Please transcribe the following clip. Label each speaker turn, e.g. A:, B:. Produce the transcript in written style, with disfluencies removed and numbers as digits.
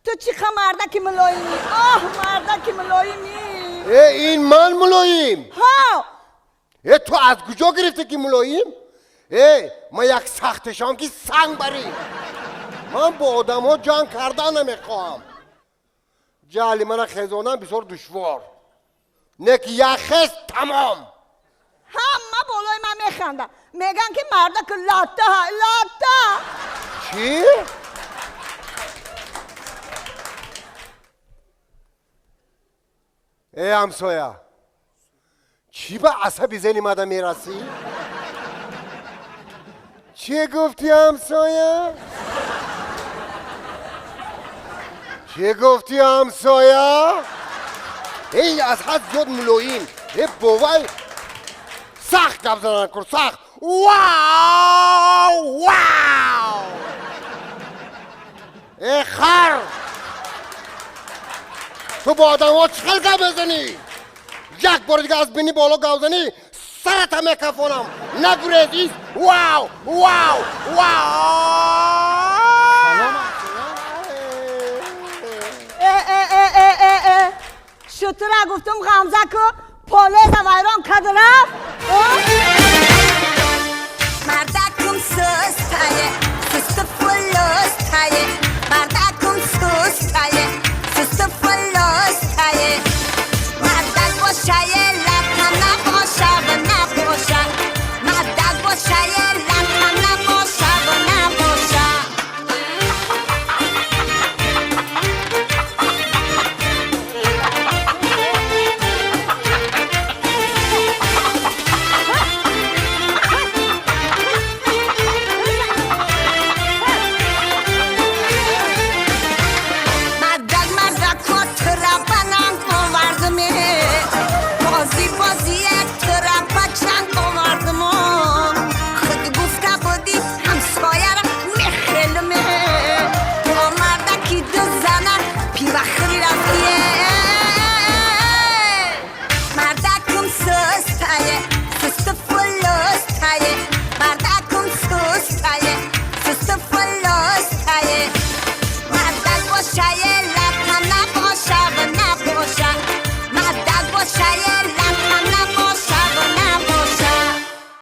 A: تو چیخه مردکی ملایمی آه مردکی ملایمی
B: این من ملاییم
A: ها
B: تو از کجا گرفته که ملاییم من یک سختشام که سنگ بری من با آدم ها جنگ کردن نمیخواهم جهل من خیزانم بسیار دشوار نه که یک خیز تمام
A: همه بالای من میخندن میگن که مردک لاته ها لاته
B: چی؟ ای همسایه چی به عصبی زنی مده میرسی؟ چی گفتی همسایه؟ چی گفتی همسایه؟ ای از حد زیاد ملوین ای بوای سخت گپ زدن کن سخت واو واو ای خر تو با آدم ها چخل گپ بزنی یک بار دیگه از بینی بالا گپ زنی سرت هم میکفونم نگریزی واو واو واو
A: شطوره گفتم غمزه که پالیز ویران کده رفت
C: مردکم سستایه سست فلوستایه